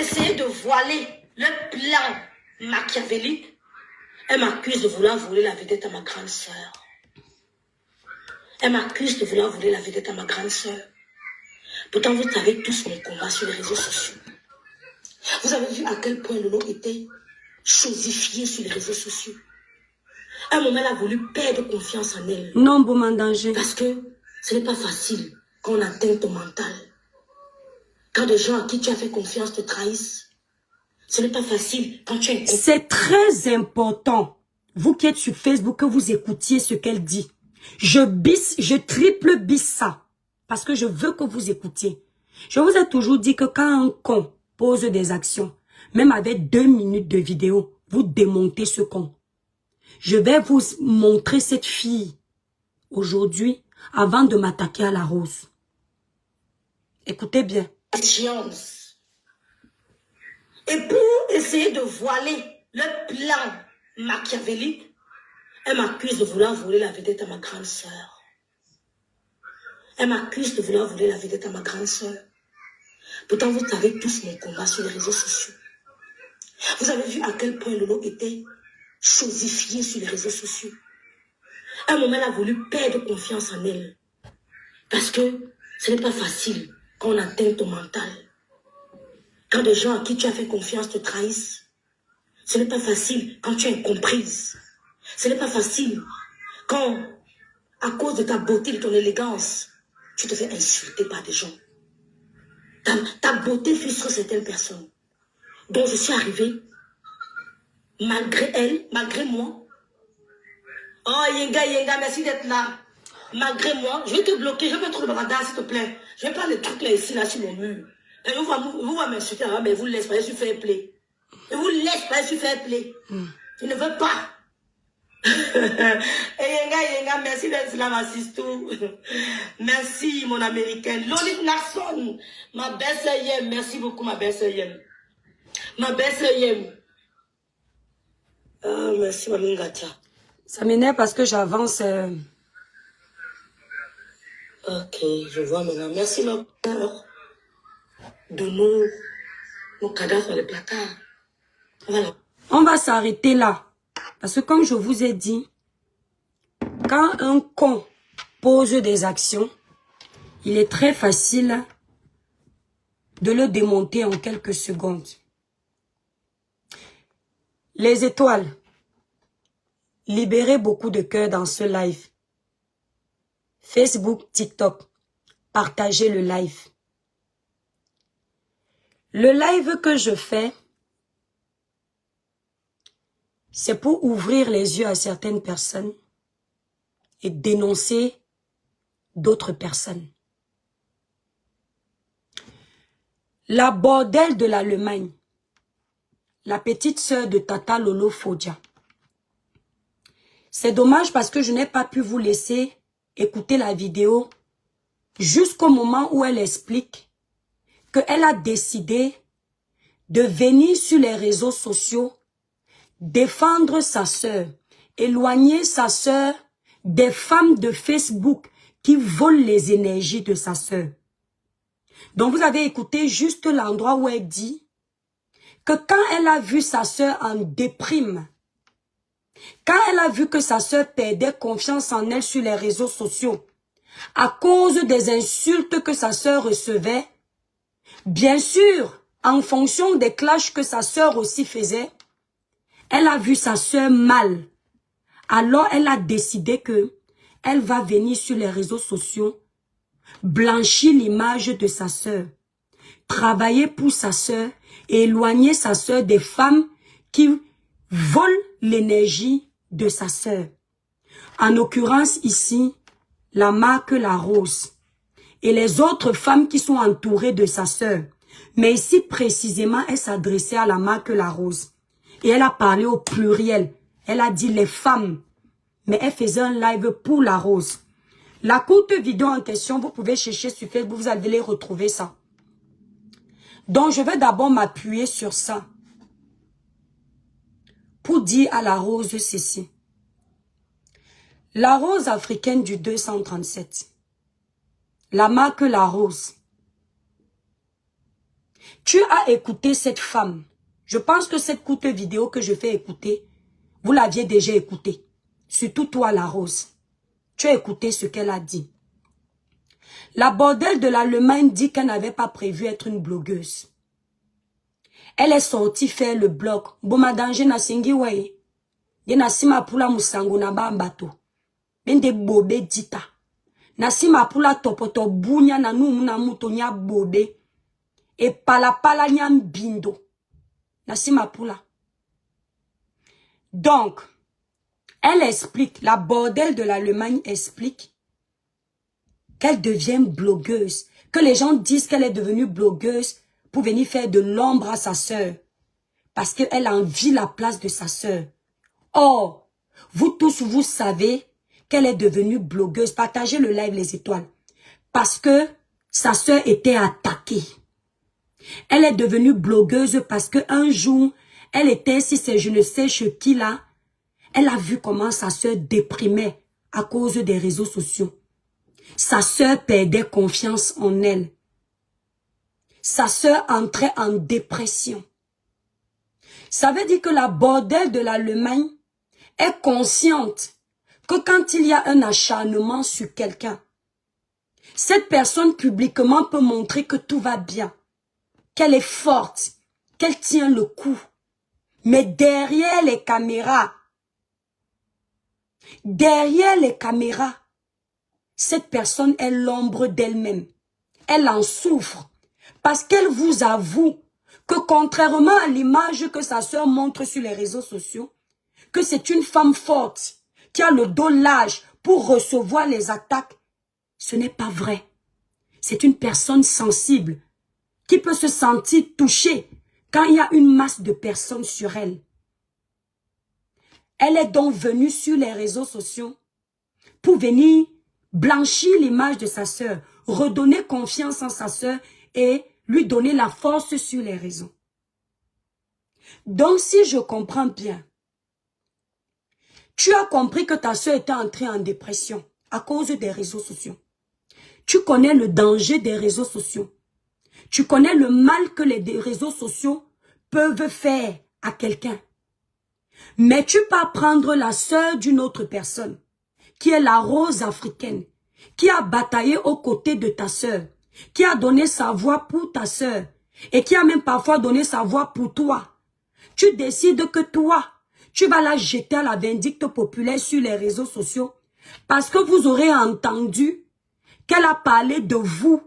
essayer de voiler le plan machiavélique, elle m'accuse de vouloir voler la vedette à ma grande sœur. Elle m'accuse de vouloir voler la vedette à ma grande sœur. Pourtant, vous savez tous mon combat sur les réseaux sociaux. Vous avez vu à quel point le nom était chosifié sur les réseaux sociaux. À un moment, elle a voulu perdre confiance en elle. Non, bon, en danger. Parce que ce n'est pas facile quand on atteint ton mental. Quand des gens à qui tu as fait confiance te trahissent, ce n'est pas facile quand tu es... C'est très important, vous qui êtes sur Facebook, que vous écoutiez ce qu'elle dit. Je triple bis ça, parce que je veux que vous écoutiez. Je vous ai toujours dit que quand un con pose des actions, même avec 2 minutes de vidéo, vous démontez ce con. Je vais vous montrer cette fille aujourd'hui avant de m'attaquer à la rose. Écoutez bien. Et pour essayer de voiler le plan machiavélique, elle m'accuse de vouloir voler la vedette à ma grande sœur. Elle m'accuse de vouloir voler la vedette à ma grande sœur. Pourtant, vous savez tous mon combat sur les réseaux sociaux. Vous avez vu à quel point le nom était chosifié sur les réseaux sociaux. À un moment, elle a voulu perdre confiance en elle. Parce que ce n'est pas facile quand on atteint ton mental. Quand des gens à qui tu as fait confiance te trahissent. Ce n'est pas facile quand tu es incomprise. Ce n'est pas facile quand, à cause de ta beauté, de ton élégance, tu te fais insulter par des gens. Ta beauté frustre certaines personnes. Donc je suis arrivée, malgré elle, malgré moi. Oh, Yenga, merci d'être là. Malgré moi, je vais te bloquer, je vais mettre le radar, s'il te plaît. Je vais prendre les trucs là, ici, là, sur mon mur. Et vous va m'insulter, mais vous laissez pas, je suis fair play. Je vous laisse pas, je suis fair play. Je ne veux pas. Yenga, merci d'être là, ma sistou. Merci, mon américaine. Lolith Larson, ma belle-sœur Yem. Merci beaucoup, ma belle-sœur Yem. Ma belle-sœur Yem. Ah, merci, ma Mingatia. Ça m'énerve parce que j'avance. Ok, je vois maintenant. Merci, ma peur de nos cadavres dans le placard. Voilà. On va s'arrêter là. Parce que comme je vous ai dit, quand un con pose des actions, il est très facile de le démonter en quelques secondes. Les étoiles, libérez beaucoup de cœur dans ce live. Facebook, TikTok, partagez le live. Le live que je fais, c'est pour ouvrir les yeux à certaines personnes et dénoncer d'autres personnes. La bordelle de l'Allemagne, la petite sœur de Tata Lolo Fodia. C'est dommage parce que je n'ai pas pu vous laisser écouter la vidéo jusqu'au moment où elle explique qu'elle a décidé de venir sur les réseaux sociaux défendre sa sœur, éloigner sa sœur des femmes de Facebook qui volent les énergies de sa sœur. Donc vous avez écouté juste l'endroit où elle dit que quand elle a vu sa sœur en déprime, quand elle a vu que sa sœur perdait confiance en elle sur les réseaux sociaux, à cause des insultes que sa sœur recevait, bien sûr, en fonction des clashs que sa sœur aussi faisait, elle a vu sa sœur mal. Alors elle a décidé que elle va venir sur les réseaux sociaux, blanchir l'image de sa sœur, travailler pour sa sœur et éloigner sa sœur des femmes qui volent l'énergie de sa sœur. En l'occurrence ici, la marque La Rose et les autres femmes qui sont entourées de sa sœur. Mais ici précisément, elle s'adressait à la marque La Rose. Et elle a parlé au pluriel. Elle a dit les femmes. Mais elle faisait un live pour La Rose. La courte vidéo en question, vous pouvez chercher sur Facebook, vous allez retrouver ça. Donc je vais d'abord m'appuyer sur ça. Pour dire à La Rose ceci. La Rose africaine du 237. La marque La Rose. Tu as écouté cette femme. Je pense que cette courte vidéo que je fais écouter, vous l'aviez déjà écoutée. Surtout toi, la Rose. Tu as écouté ce qu'elle a dit. La bordelle de l'Allemagne dit qu'elle n'avait pas prévu être une blogueuse. Elle est sortie faire le blog. Bomadanje na singi wae. Yenasima pula musango na bambato. Bende bobe dita. Nasima pula topoto bunya na numuna muto nya bobe. Et pala nyam bindo. Nasima pula. Donc, elle explique, la bordelle de l'Allemagne explique qu'elle devient blogueuse. Que les gens disent qu'elle est devenue blogueuse pour venir faire de l'ombre à sa sœur. Parce qu'elle envie la place de sa sœur. Or, vous tous, vous savez qu'elle est devenue blogueuse. Partagez le live les étoiles. Parce que sa sœur était attaquée. Elle est devenue blogueuse parce qu'un jour, elle était, si c'est je ne sais chez qui là, elle a vu comment sa sœur déprimait à cause des réseaux sociaux. Sa sœur perdait confiance en elle. Sa sœur entrait en dépression. Ça veut dire que la bordelle de l'Allemagne est consciente que quand il y a un acharnement sur quelqu'un, cette personne publiquement peut montrer que tout va bien, qu'elle est forte, qu'elle tient le coup. Mais derrière les caméras, cette personne est l'ombre d'elle-même. Elle en souffre parce qu'elle vous avoue que contrairement à l'image que sa sœur montre sur les réseaux sociaux, que c'est une femme forte qui a le dos large pour recevoir les attaques, ce n'est pas vrai. C'est une personne sensible qui peut se sentir touchée quand il y a une masse de personnes sur elle. Elle est donc venue sur les réseaux sociaux pour venir blanchir l'image de sa sœur, redonner confiance en sa sœur et lui donner la force sur les réseaux. Donc si je comprends bien, tu as compris que ta sœur était entrée en dépression à cause des réseaux sociaux. Tu connais le danger des réseaux sociaux. Tu connais le mal que les réseaux sociaux peuvent faire à quelqu'un. Mais tu peux prendre la sœur d'une autre personne, qui est la Rose africaine, qui a bataillé aux côtés de ta sœur, qui a donné sa voix pour ta sœur, et qui a même parfois donné sa voix pour toi. Tu décides que toi, tu vas la jeter à la vindicte populaire sur les réseaux sociaux, parce que vous aurez entendu qu'elle a parlé de vous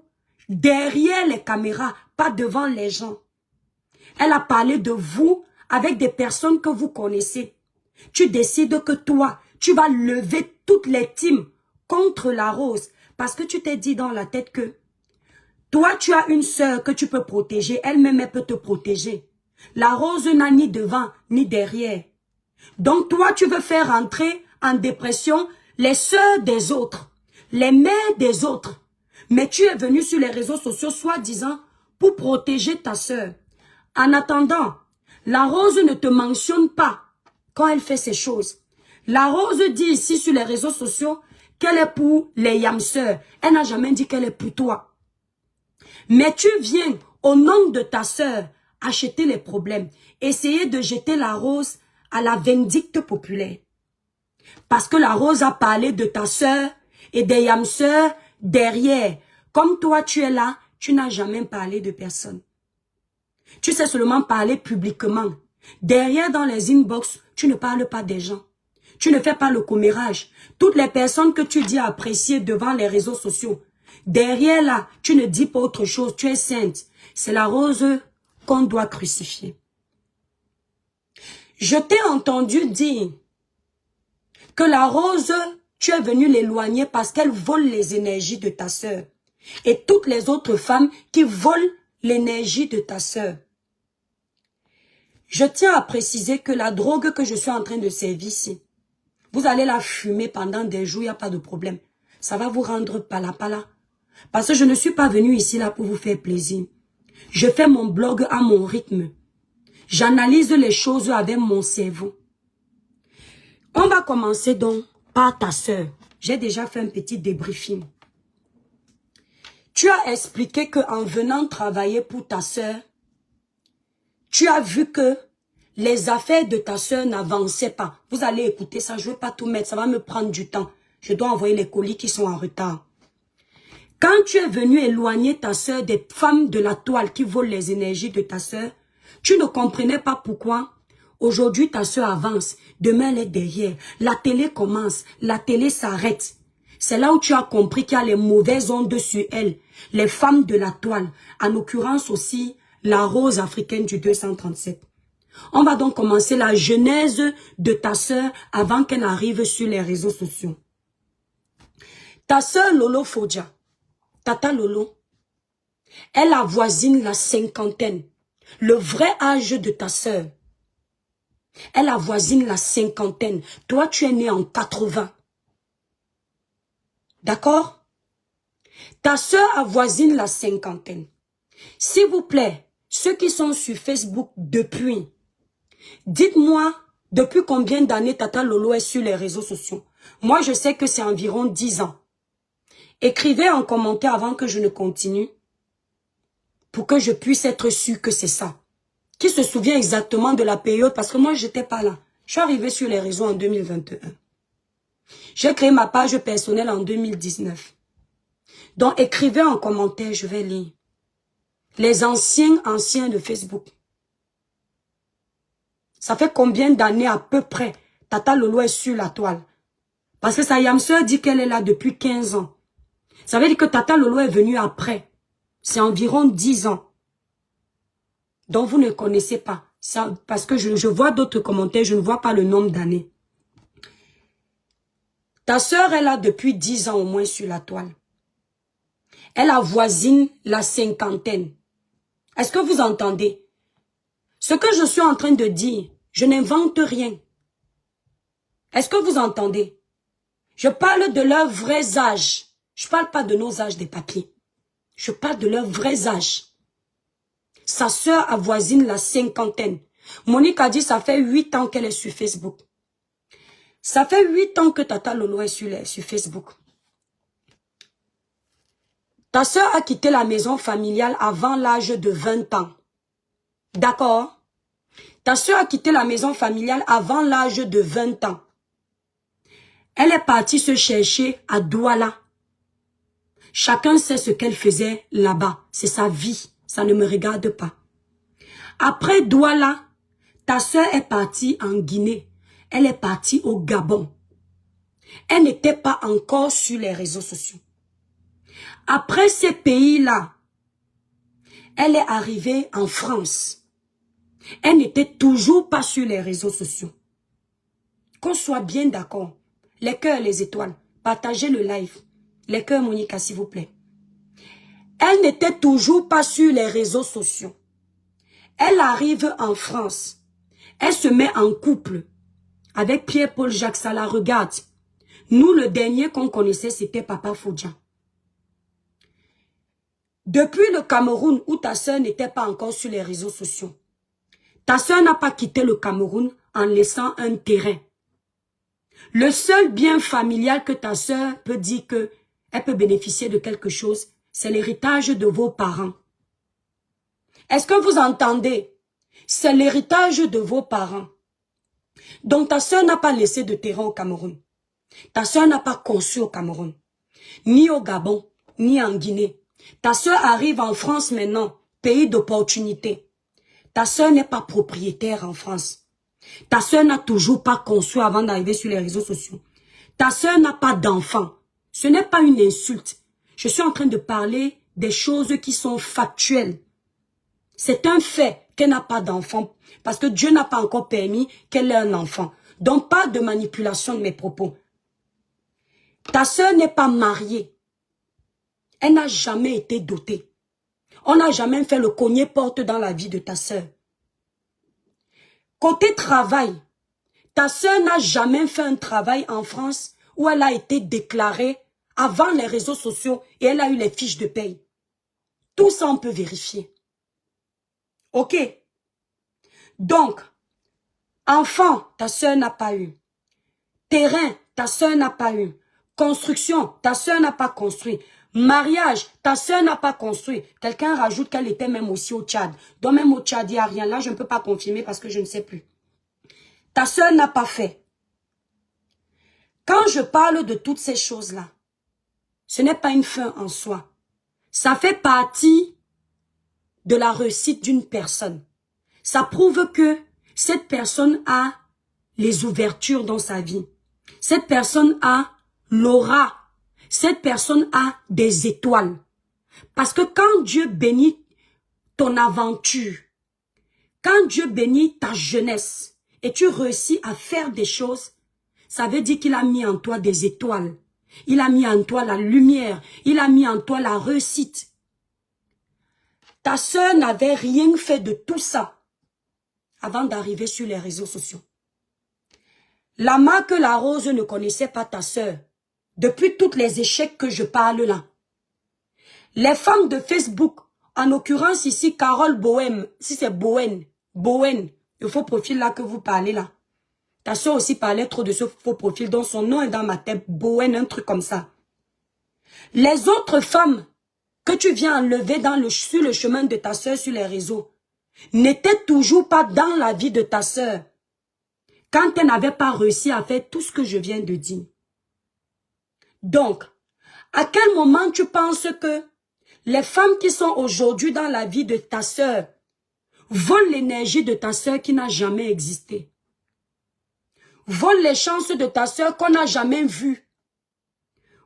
derrière les caméras, pas devant les gens. Elle a parlé de vous avec des personnes que vous connaissez. Tu décides que toi, tu vas lever toutes les teams contre la Rose. Parce que tu t'es dit dans la tête que toi, tu as une sœur que tu peux protéger. Elle-même, elle peut te protéger. La Rose n'a ni devant, ni derrière. Donc toi, tu veux faire entrer en dépression les sœurs des autres, les mères des autres. Mais tu es venu sur les réseaux sociaux, soi-disant, pour protéger ta sœur. En attendant, la Rose ne te mentionne pas quand elle fait ces choses. La Rose dit ici sur les réseaux sociaux qu'elle est pour les yamseurs. Elle n'a jamais dit qu'elle est pour toi. Mais tu viens, au nom de ta sœur, acheter les problèmes. Essayer de jeter la Rose à la vindicte populaire. Parce que la Rose a parlé de ta sœur et des yamseurs derrière. Comme toi, tu es là, tu n'as jamais parlé de personne. Tu sais seulement parler publiquement. Derrière, dans les inbox, tu ne parles pas des gens. Tu ne fais pas le commérage. Toutes les personnes que tu dis apprécier devant les réseaux sociaux. Derrière là, tu ne dis pas autre chose. Tu es sainte. C'est la Rose qu'on doit crucifier. Je t'ai entendu dire que la Rose, tu es venu l'éloigner parce qu'elle vole les énergies de ta sœur. Et toutes les autres femmes qui volent l'énergie de ta sœur. Je tiens à préciser que la drogue que je suis en train de servir ici, vous allez la fumer pendant des jours, il n'y a pas de problème. Ça va vous rendre pala. Parce que je ne suis pas venu ici là pour vous faire plaisir. Je fais mon blog à mon rythme. J'analyse les choses avec mon cerveau. On va commencer donc par ta sœur. J'ai déjà fait un petit débriefing. Tu as expliqué qu'en venant travailler pour ta sœur, tu as vu que les affaires de ta soeur n'avançaient pas. Vous allez écouter ça, je ne veux pas tout mettre, ça va me prendre du temps. Je dois envoyer les colis qui sont en retard. Quand tu es venu éloigner ta soeur des femmes de la toile qui volent les énergies de ta soeur, tu ne comprenais pas pourquoi. Aujourd'hui, ta soeur avance, demain elle est derrière. La télé commence, la télé s'arrête. C'est là où tu as compris qu'il y a les mauvaises ondes sur elle. Les femmes de la toile, en l'occurrence aussi la rose africaine du 237. On va donc commencer la genèse de ta soeur avant qu'elle arrive sur les réseaux sociaux. Ta soeur Lolo Fodja, Tata Lolo, elle avoisine la cinquantaine. Le vrai âge de ta soeur. Elle avoisine la cinquantaine. Toi, tu es né en 80. D'accord? Ta soeur avoisine la cinquantaine. S'il vous plaît, ceux qui sont sur Facebook depuis, dites-moi depuis combien d'années Tata Lolo est sur les réseaux sociaux. Moi, je sais que c'est environ 10 ans. Écrivez en commentaire avant que je ne continue pour que je puisse être sûr que c'est ça. Qui se souvient exactement de la période, parce que moi, je n'étais pas là. Je suis arrivée sur les réseaux en 2021. J'ai créé ma page personnelle en 2019. Donc, écrivez en commentaire, je vais lire. Les anciens de Facebook. Ça fait combien d'années à peu près Tata Lolo est sur la toile? Parce que sa Yamseur dit qu'elle est là depuis 15 ans. Ça veut dire que Tata Lolo est venue après. C'est environ 10 ans. Donc vous ne connaissez pas. Ça, parce que je vois d'autres commentaires, je ne vois pas le nombre d'années. Ta sœur est là depuis 10 ans au moins sur la toile. Elle avoisine la cinquantaine. Est-ce que vous entendez? Ce que je suis en train de dire, je n'invente rien. Est-ce que vous entendez? Je parle de leurs vrais âges. Je ne parle pas de nos âges des papiers. Je parle de leurs vrais âges. Sa sœur avoisine la cinquantaine. Monique a dit ça fait 8 ans qu'elle est sur Facebook. Ça fait 8 ans que Tata Lolo est sur Facebook. Ta sœur a quitté la maison familiale avant l'âge de 20 ans. D'accord? Ta sœur a quitté la maison familiale avant l'âge de 20 ans. Elle est partie se chercher à Douala. Chacun sait ce qu'elle faisait là-bas. C'est sa vie. Ça ne me regarde pas. Après Douala, ta sœur est partie en Guinée. Elle est partie au Gabon. Elle n'était pas encore sur les réseaux sociaux. Après ces pays-là, elle est arrivée en France. Elle n'était toujours pas sur les réseaux sociaux. Qu'on soit bien d'accord. Les cœurs, les étoiles. Partagez le live. Les cœurs, Monica, s'il vous plaît. Elle n'était toujours pas sur les réseaux sociaux. Elle arrive en France. Elle se met en couple avec Pierre-Paul Jacques Sala. Regarde. Nous, le dernier qu'on connaissait, c'était Papa Fodja. Depuis le Cameroun, où ta soeur n'était pas encore sur les réseaux sociaux, ta soeur n'a pas quitté le Cameroun en laissant un terrain. Le seul bien familial que ta soeur peut dire qu'elle peut bénéficier de quelque chose, c'est l'héritage de vos parents. Est-ce que vous entendez? C'est l'héritage de vos parents. Donc ta soeur n'a pas laissé de terrain au Cameroun. Ta soeur n'a pas conçu au Cameroun. Ni au Gabon, ni en Guinée. Ta soeur arrive en France maintenant, pays d'opportunité. Ta soeur n'est pas propriétaire en France. Ta soeur n'a toujours pas conçu avant d'arriver sur les réseaux sociaux. Ta soeur n'a pas d'enfant. Ce n'est pas une insulte. Je suis en train de parler des choses qui sont factuelles. C'est un fait qu'elle n'a pas d'enfant parce que Dieu n'a pas encore permis qu'elle ait un enfant. Donc pas de manipulation de mes propos. Ta soeur n'est pas mariée. Elle n'a jamais été dotée. On n'a jamais fait le cogné-porte dans la vie de ta soeur. Côté travail, ta soeur n'a jamais fait un travail en France où elle a été déclarée avant les réseaux sociaux et elle a eu les fiches de paye. Tout ça, on peut vérifier. Ok? Donc, enfant, ta soeur n'a pas eu. Terrain, ta soeur n'a pas eu. Construction, ta soeur n'a pas construit. Mariage, ta soeur n'a pas construit. Quelqu'un rajoute qu'elle était même aussi au Tchad. Donc même au Tchad, il n'y a rien. Là, je ne peux pas confirmer parce que je ne sais plus. Ta soeur n'a pas fait. Quand je parle de toutes ces choses-là, ce n'est pas une fin en soi. Ça fait partie de la réussite d'une personne. Ça prouve que cette personne a les ouvertures dans sa vie. Cette personne a l'aura. Cette personne a des étoiles. Parce que quand Dieu bénit ton aventure, quand Dieu bénit ta jeunesse et tu réussis à faire des choses, ça veut dire qu'il a mis en toi des étoiles. Il a mis en toi la lumière. Il a mis en toi la réussite. Ta sœur n'avait rien fait de tout ça avant d'arriver sur les réseaux sociaux. La marque La Rose ne connaissait pas ta sœur. Depuis tous les échecs que je parle là. Les femmes de Facebook, en l'occurrence ici, Carole Bohème, si c'est Bohème, le faux profil là que vous parlez là. Ta soeur aussi parlait trop de ce faux profil, dont son nom est dans ma tête, Bohème, un truc comme ça. Les autres femmes que tu viens enlever sur le chemin de ta soeur sur les réseaux, n'étaient toujours pas dans la vie de ta soeur, quand elle n'avait pas réussi à faire tout ce que je viens de dire. Donc, à quel moment tu penses que les femmes qui sont aujourd'hui dans la vie de ta sœur volent l'énergie de ta sœur qui n'a jamais existé? Volent les chances de ta sœur qu'on n'a jamais vues?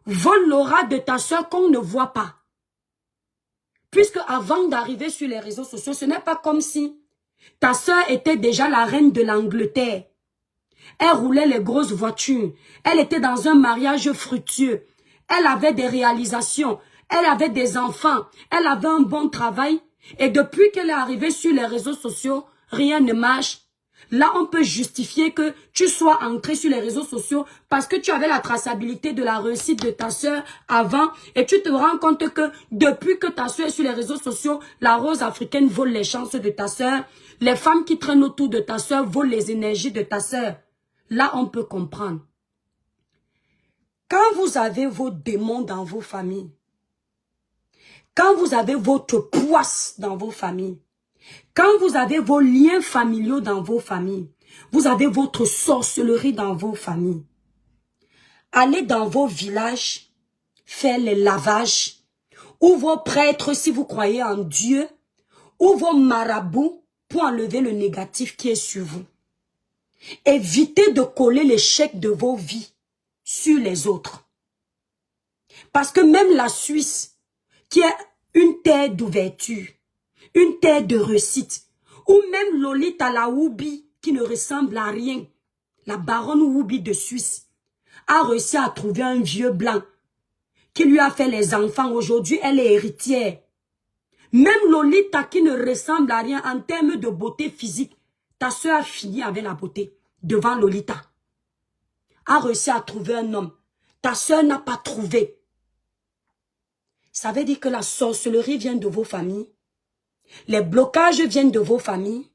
Volent l'aura de ta sœur qu'on ne voit pas? Puisque avant d'arriver sur les réseaux sociaux, ce n'est pas comme si ta sœur était déjà la reine de l'Angleterre. Elle roulait les grosses voitures. Elle était dans un mariage fructueux. Elle avait des réalisations. Elle avait des enfants. Elle avait un bon travail. Et depuis qu'elle est arrivée sur les réseaux sociaux, rien ne marche. Là, on peut justifier que tu sois entré sur les réseaux sociaux parce que tu avais la traçabilité de la réussite de ta sœur avant. Et tu te rends compte que depuis que ta sœur est sur les réseaux sociaux, la rose africaine vole les chances de ta sœur. Les femmes qui traînent autour de ta sœur volent les énergies de ta sœur. Là, on peut comprendre. Quand vous avez vos démons dans vos familles, quand vous avez votre poisse dans vos familles, quand vous avez vos liens familiaux dans vos familles, vous avez votre sorcellerie dans vos familles, allez dans vos villages, faire les lavages, ou vos prêtres si vous croyez en Dieu, ou vos marabouts pour enlever le négatif qui est sur vous. Évitez de coller l'échec de vos vies sur les autres. Parce que même la Suisse, qui est une terre d'ouverture, une terre de réussite, ou même Lolita la Woubi, qui ne ressemble à rien, la baronne Woubi de Suisse, a réussi à trouver un vieux blanc qui lui a fait les enfants. Aujourd'hui, elle est héritière. Même Lolita qui ne ressemble à rien en termes de beauté physique, ta soeur a fini avec la beauté devant Lolita. A réussi à trouver un homme. Ta soeur n'a pas trouvé. Ça veut dire que la sorcellerie vient de vos familles. Les blocages viennent de vos familles.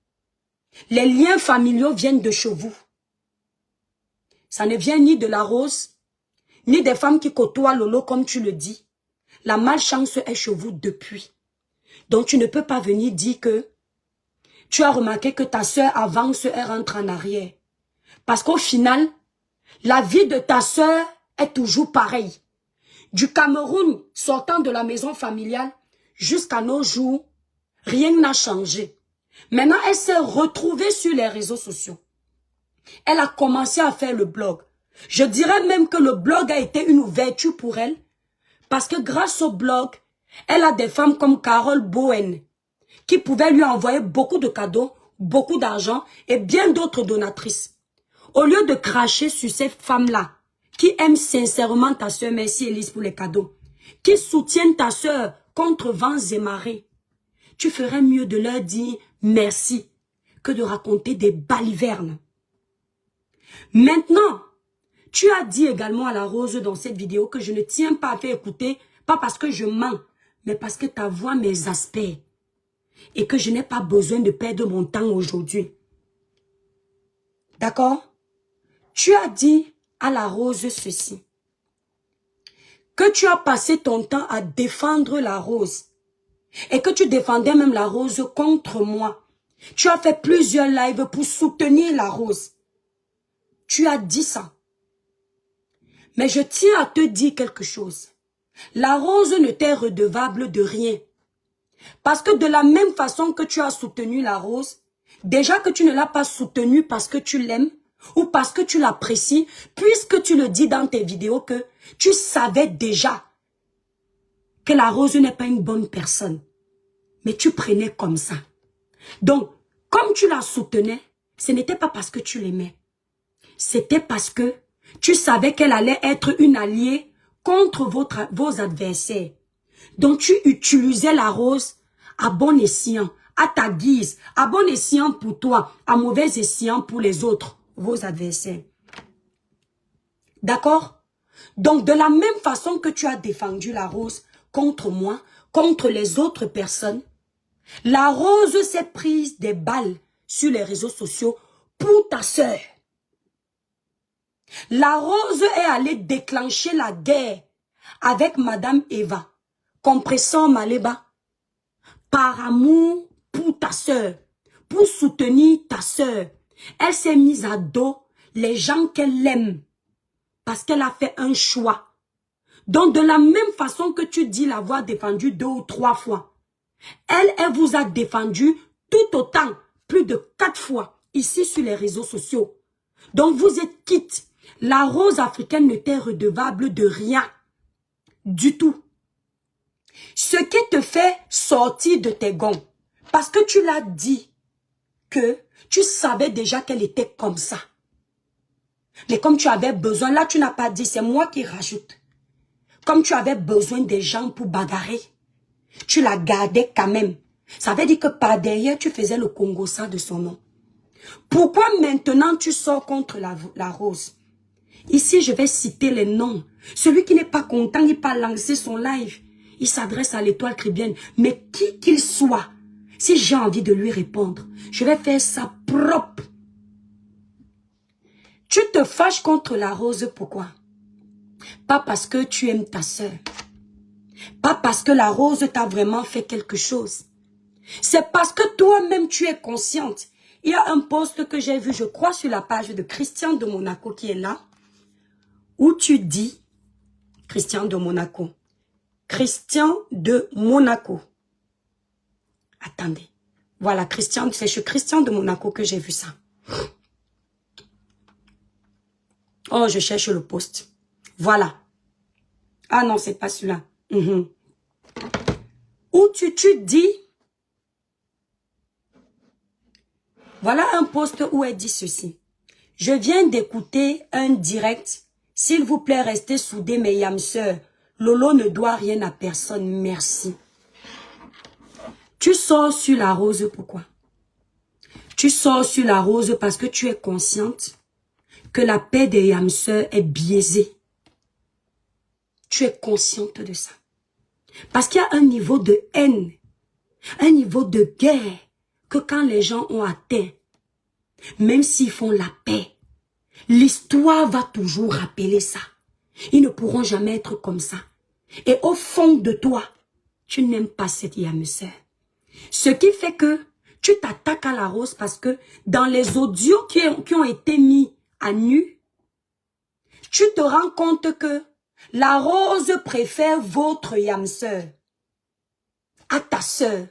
Les liens familiaux viennent de chez vous. Ça ne vient ni de la rose, ni des femmes qui côtoient Lolo comme tu le dis. La malchance est chez vous depuis. Donc tu ne peux pas venir dire que tu as remarqué que ta soeur avance et rentre en arrière. Parce qu'au final, la vie de ta soeur est toujours pareille. Du Cameroun, sortant de la maison familiale, jusqu'à nos jours, rien n'a changé. Maintenant, elle s'est retrouvée sur les réseaux sociaux. Elle a commencé à faire le blog. Je dirais même que le blog a été une ouverture pour elle. Parce que grâce au blog, elle a des femmes comme Carole Bohème qui pouvaient lui envoyer beaucoup de cadeaux, beaucoup d'argent et bien d'autres donatrices. Au lieu de cracher sur ces femmes-là, qui aiment sincèrement ta soeur, merci Elise pour les cadeaux, qui soutiennent ta soeur contre vents et marées, tu ferais mieux de leur dire merci que de raconter des balivernes. Maintenant, tu as dit également à la rose dans cette vidéo que je ne tiens pas à faire écouter, pas parce que je mens, mais parce que ta voix m'exaspère et que je n'ai pas besoin de perdre mon temps aujourd'hui. D'accord? Tu as dit à la rose ceci. que tu as passé ton temps à défendre la rose et que tu défendais même la rose contre moi. Tu as fait plusieurs lives pour soutenir la rose. Tu as dit ça. Mais je tiens à te dire quelque chose. La rose ne t'est redevable de rien. Parce que de la même façon que tu as soutenu la rose, déjà que tu ne l'as pas soutenue parce que tu l'aimes ou parce que tu l'apprécies, puisque tu le dis dans tes vidéos que tu savais déjà que la rose n'est pas une bonne personne. Mais tu prenais comme ça. Donc, comme tu la soutenais, ce n'était pas parce que tu l'aimais. C'était parce que tu savais qu'elle allait être une alliée contre vos adversaires. Donc, tu utilisais la rose à bon escient, à ta guise, à bon escient pour toi, à mauvais escient pour les autres, vos adversaires. D'accord? Donc, de la même façon que tu as défendu la rose contre moi, contre les autres personnes, la rose s'est prise des balles sur les réseaux sociaux pour ta sœur. La rose est allée déclencher la guerre avec Madame Eva, compressant Maleba, par amour pour ta sœur, pour soutenir ta sœur. Elle s'est mise à dos les gens qu'elle aime, parce qu'elle a fait un choix. Donc de la même façon que tu dis l'avoir défendu 2 ou 3 fois, elle vous a défendu tout autant, plus de 4 fois, ici sur les réseaux sociaux. Donc vous êtes quitte. La rose africaine ne t'est redevable de rien. Du tout. Ce qui te fait sortir de tes gonds, parce que tu l'as dit, que tu savais déjà qu'elle était comme ça. Mais comme tu avais besoin, là tu n'as pas dit, c'est moi qui rajoute. Comme tu avais besoin des gens pour bagarrer, tu la gardais quand même. Ça veut dire que par derrière, tu faisais le Congossa de son nom. Pourquoi maintenant tu sors contre la rose? Ici, je vais citer les noms. Celui qui n'est pas content, il pas lancer son live. Il s'adresse à l'étoile chrétienne. Mais qui qu'il soit, si j'ai envie de lui répondre, je vais faire ça propre. Tu te fâches contre la rose, pourquoi? Pas parce que tu aimes ta sœur. Pas parce que la rose t'a vraiment fait quelque chose. C'est parce que toi-même tu es consciente. Il y a un post que j'ai vu, je crois, sur la page de Christian de Monaco qui est là, où tu dis, Christian de Monaco, attendez, voilà, Christian, c'est chez Christian de Monaco que j'ai vu ça. Oh, je cherche le post, voilà. Ah non, c'est pas celui-là. Où tu dis, voilà un post où elle dit ceci. Je viens d'écouter un direct. S'il vous plaît, restez soudés, mes yam sœurs. Lolo ne doit rien à personne. Merci. Tu sors sur la rose, pourquoi? Tu sors sur la rose parce que tu es consciente que la paix des yam sœurs est biaisée. Tu es consciente de ça. Parce qu'il y a un niveau de haine, un niveau de guerre que quand les gens ont atteint, même s'ils font la paix, l'histoire va toujours rappeler ça. Ils ne pourront jamais être comme ça. Et au fond de toi, tu n'aimes pas cette yam sœur. Ce qui fait que tu t'attaques à la rose parce que dans les audios qui ont été mis à nu, tu te rends compte que la rose préfère votre yam sœur à ta sœur.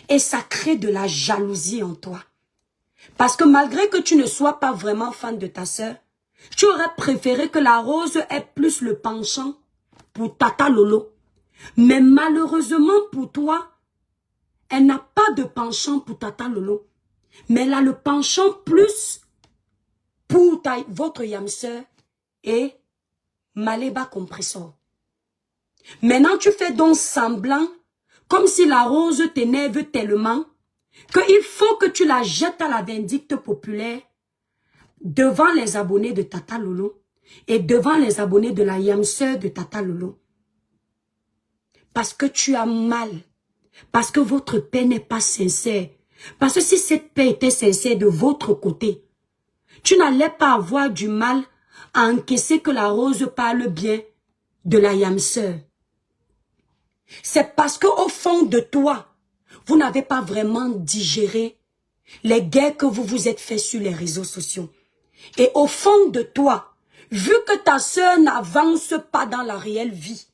Et ça crée de la jalousie en toi. Parce que malgré que tu ne sois pas vraiment fan de ta sœur, tu aurais préféré que la rose ait plus le penchant pour Tata Lolo. Mais malheureusement pour toi, elle n'a pas de penchant pour Tata Lolo. Mais elle a le penchant plus pour votre yam sœur et Maleba Compressor. Maintenant, tu fais donc semblant, comme si la rose t'énerve tellement, qu'il faut que tu la jettes à la vindicte populaire devant les abonnés de Tata Lolo et devant les abonnés de la yam sœur de Tata Lolo. Parce que tu as mal. Parce que votre paix n'est pas sincère. Parce que si cette paix était sincère de votre côté, tu n'allais pas avoir du mal à encaisser que la rose parle bien de la yamseur, c'est parce qu'au fond de toi, vous n'avez pas vraiment digéré les guerres que vous vous êtes fait sur les réseaux sociaux. Et au fond de toi, vu que ta sœur n'avance pas dans la réelle vie,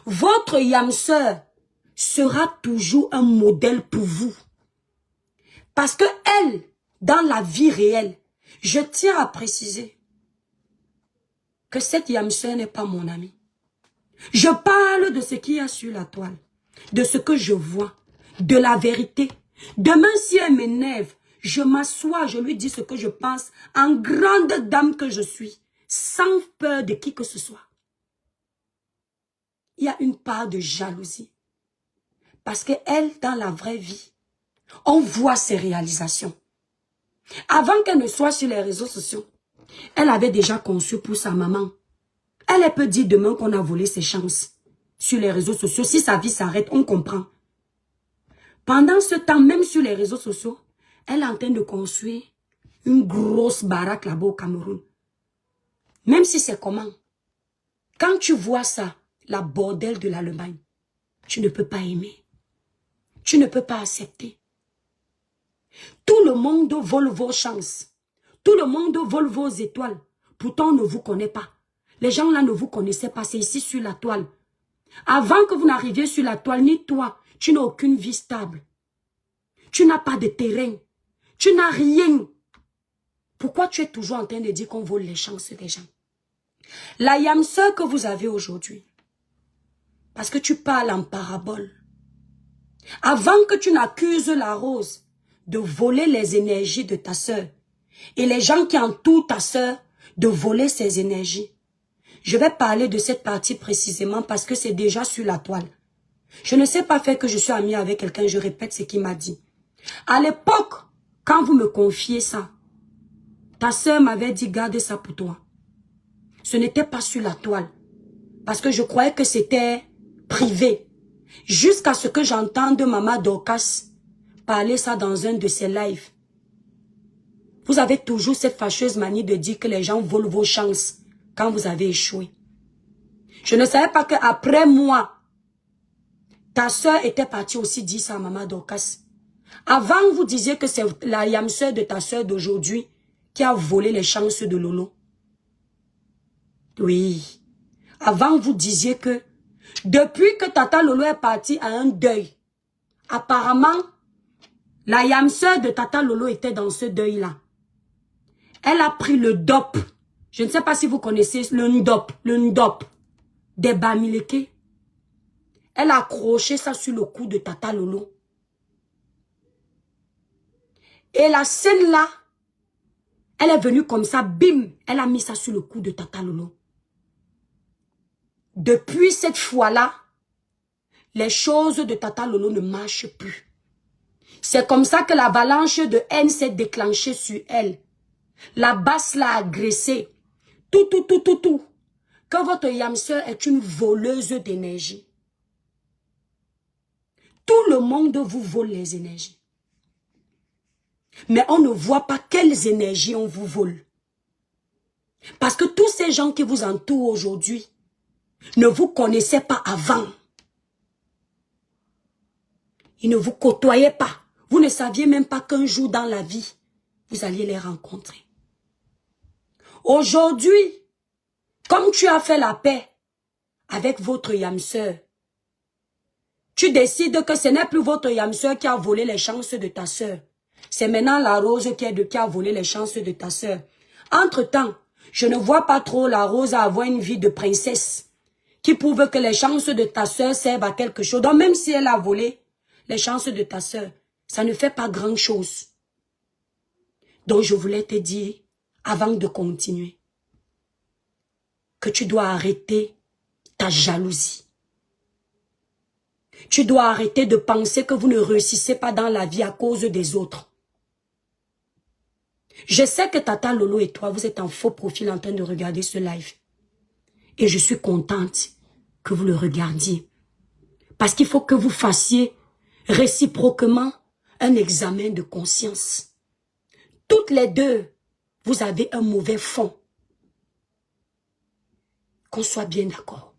votre yamseur sera toujours un modèle pour vous. Parce que elle, dans la vie réelle, je tiens à préciser que cette yamseur n'est pas mon amie. Je parle de ce qu'il y a sur la toile, de ce que je vois, de la vérité. Demain, si elle m'énerve, je m'assois, je lui dis ce que je pense, en grande dame que je suis, sans peur de qui que ce soit. Il y a une part de jalousie. Parce qu'elle, dans la vraie vie, on voit ses réalisations. Avant qu'elle ne soit sur les réseaux sociaux, elle avait déjà conçu pour sa maman. Elle peut dire demain qu'on a volé ses chances sur les réseaux sociaux. Si sa vie s'arrête, on comprend. Pendant ce temps, même sur les réseaux sociaux, elle est en train de construire une grosse baraque là-bas au Cameroun. Même si c'est comment. Quand tu vois ça, la bordelle de l'Allemagne, tu ne peux pas aimer. Tu ne peux pas accepter. Tout le monde vole vos chances. Tout le monde vole vos étoiles. Pourtant, on ne vous connaît pas. Les gens là ne vous connaissaient pas. C'est ici sur la toile. Avant que vous n'arriviez sur la toile, ni toi, tu n'as aucune vie stable. Tu n'as pas de terrain. Tu n'as rien. Pourquoi tu es toujours en train de dire qu'on vole les chances des gens? La yamseur que vous avez aujourd'hui, parce que tu parles en parabole, avant que tu n'accuses la rose de voler les énergies de ta sœur et les gens qui entourent ta sœur de voler ses énergies, je vais parler de cette partie précisément parce que c'est déjà sur la toile. Je ne sais pas faire que je suis amie avec quelqu'un, je répète ce qu'il m'a dit. À l'époque, quand vous me confiez ça, ta sœur m'avait dit garde ça pour toi. Ce n'était pas sur la toile. Parce que je croyais que c'était privé. Jusqu'à ce que j'entende Maman Dorcas parler ça dans un de ses lives. Vous avez toujours cette fâcheuse manie de dire que les gens volent vos chances quand vous avez échoué. Je ne savais pas qu'après moi, ta soeur était partie aussi dire ça à Maman Dorcas. Avant, vous disiez que c'est la yamseur de ta soeur d'aujourd'hui qui a volé les chances de Lolo. Oui. Avant, vous disiez que depuis que Tata Lolo est partie à un deuil, apparemment, la yamseur de Tata Lolo était dans ce deuil-là. Elle a pris le DOP. Je ne sais pas si vous connaissez le NDOP des Bamileke. Elle a accroché ça sur le cou de Tata Lolo. Et la scène là, elle est venue comme ça, bim, elle a mis ça sur le cou de Tata Lolo. Depuis cette fois-là, les choses de Tata Lolo ne marchent plus. C'est comme ça que l'avalanche de haine s'est déclenchée sur elle. La basse l'a agressée. Tout. Que votre yamseur est une voleuse d'énergie. Tout le monde vous vole les énergies. Mais on ne voit pas quelles énergies on vous vole. Parce que tous ces gens qui vous entourent aujourd'hui ne vous connaissaient pas avant. Ils ne vous côtoyaient pas. Vous ne saviez même pas qu'un jour dans la vie, vous alliez les rencontrer. Aujourd'hui, comme tu as fait la paix avec votre yamseur, tu décides que ce n'est plus votre yamseur qui a volé les chances de ta sœur. C'est maintenant la rose qui a volé les chances de ta sœur. Entre-temps, je ne vois pas trop la rose avoir une vie de princesse qui prouve que les chances de ta sœur servent à quelque chose. Donc même si elle a volé les chances de ta sœur, ça ne fait pas grand-chose. Donc je voulais te dire, avant de continuer, que tu dois arrêter ta jalousie. Tu dois arrêter de penser que vous ne réussissez pas dans la vie à cause des autres. Je sais que Tata Lolo et toi, vous êtes en faux profil en train de regarder ce live. Et je suis contente que vous le regardiez. Parce qu'il faut que vous fassiez réciproquement un examen de conscience. Toutes les deux, vous avez un mauvais fond. Qu'on soit bien d'accord.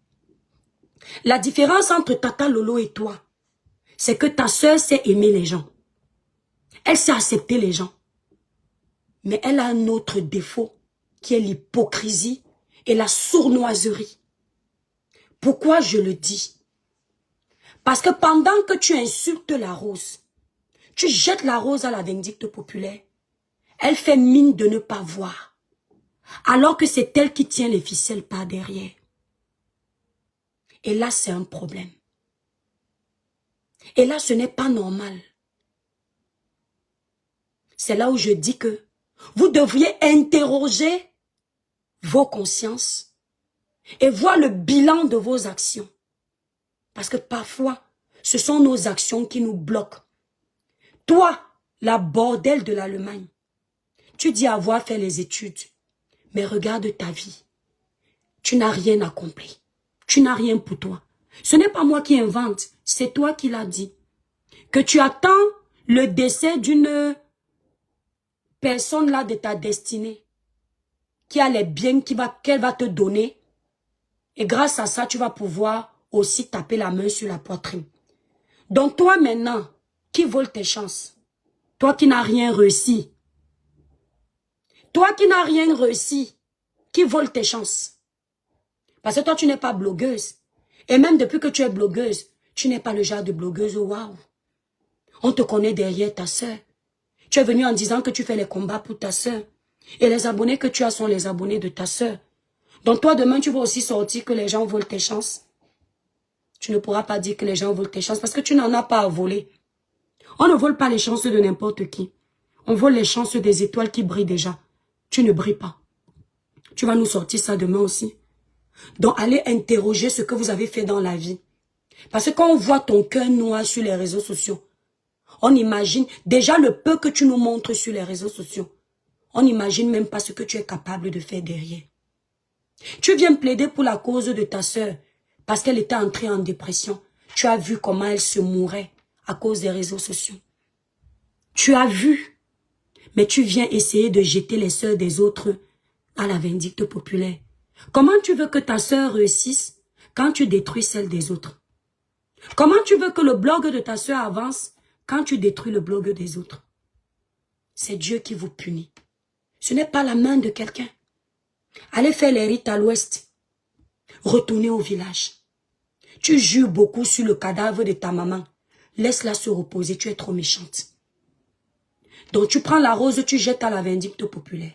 La différence entre Tata Lolo et toi, c'est que ta soeur sait aimer les gens. Elle sait accepter les gens. Mais elle a un autre défaut qui est l'hypocrisie et la sournoiserie. Pourquoi je le dis? Parce que pendant que tu insultes la rose, tu jettes la rose à la vindicte populaire, elle fait mine de ne pas voir. Alors que c'est elle qui tient les ficelles par derrière. Et là, c'est un problème. Et là, ce n'est pas normal. C'est là où je dis que vous devriez interroger vos consciences et voir le bilan de vos actions. Parce que parfois, ce sont nos actions qui nous bloquent. Toi, la bordelle de l'Allemagne, tu dis avoir fait les études, mais regarde ta vie. Tu n'as rien accompli. Tu n'as rien pour toi. Ce n'est pas moi qui invente, c'est toi qui l'as dit. Que tu attends le décès d'une personne là de ta destinée, qui a les biens qu'elle va te donner, et grâce à ça, tu vas pouvoir aussi taper la main sur la poitrine. Donc toi maintenant, qui vole tes chances? Toi qui n'as rien réussi. Toi qui n'as rien réussi, qui vole tes chances? Parce que toi, tu n'es pas blogueuse. Et même depuis que tu es blogueuse, tu n'es pas le genre de blogueuse, waouh. On te connaît derrière ta soeur. Tu es venu en disant que tu fais les combats pour ta soeur. Et les abonnés que tu as sont les abonnés de ta soeur. Donc toi, demain, tu vas aussi sortir que les gens volent tes chances. Tu ne pourras pas dire que les gens volent tes chances parce que tu n'en as pas à voler. On ne vole pas les chances de n'importe qui. On vole les chances des étoiles qui brillent déjà. Tu ne brilles pas. Tu vas nous sortir ça demain aussi. Donc, allez interroger ce que vous avez fait dans la vie. Parce que quand on voit ton cœur noir sur les réseaux sociaux, on imagine déjà le peu que tu nous montres sur les réseaux sociaux. On n'imagine même pas ce que tu es capable de faire derrière. Tu viens plaider pour la cause de ta sœur parce qu'elle était entrée en dépression. Tu as vu comment elle se mourait à cause des réseaux sociaux. Tu as vu. Mais tu viens essayer de jeter les sœurs des autres à la vindicte populaire. Comment tu veux que ta sœur réussisse quand tu détruis celle des autres? Comment tu veux que le blog de ta sœur avance quand tu détruis le blog des autres? C'est Dieu qui vous punit. Ce n'est pas la main de quelqu'un. Allez faire les rites à l'ouest. Retournez au village. Tu jures beaucoup sur le cadavre de ta maman. Laisse-la se reposer, tu es trop méchante. Donc tu prends la rose, tu jettes à la vindicte populaire.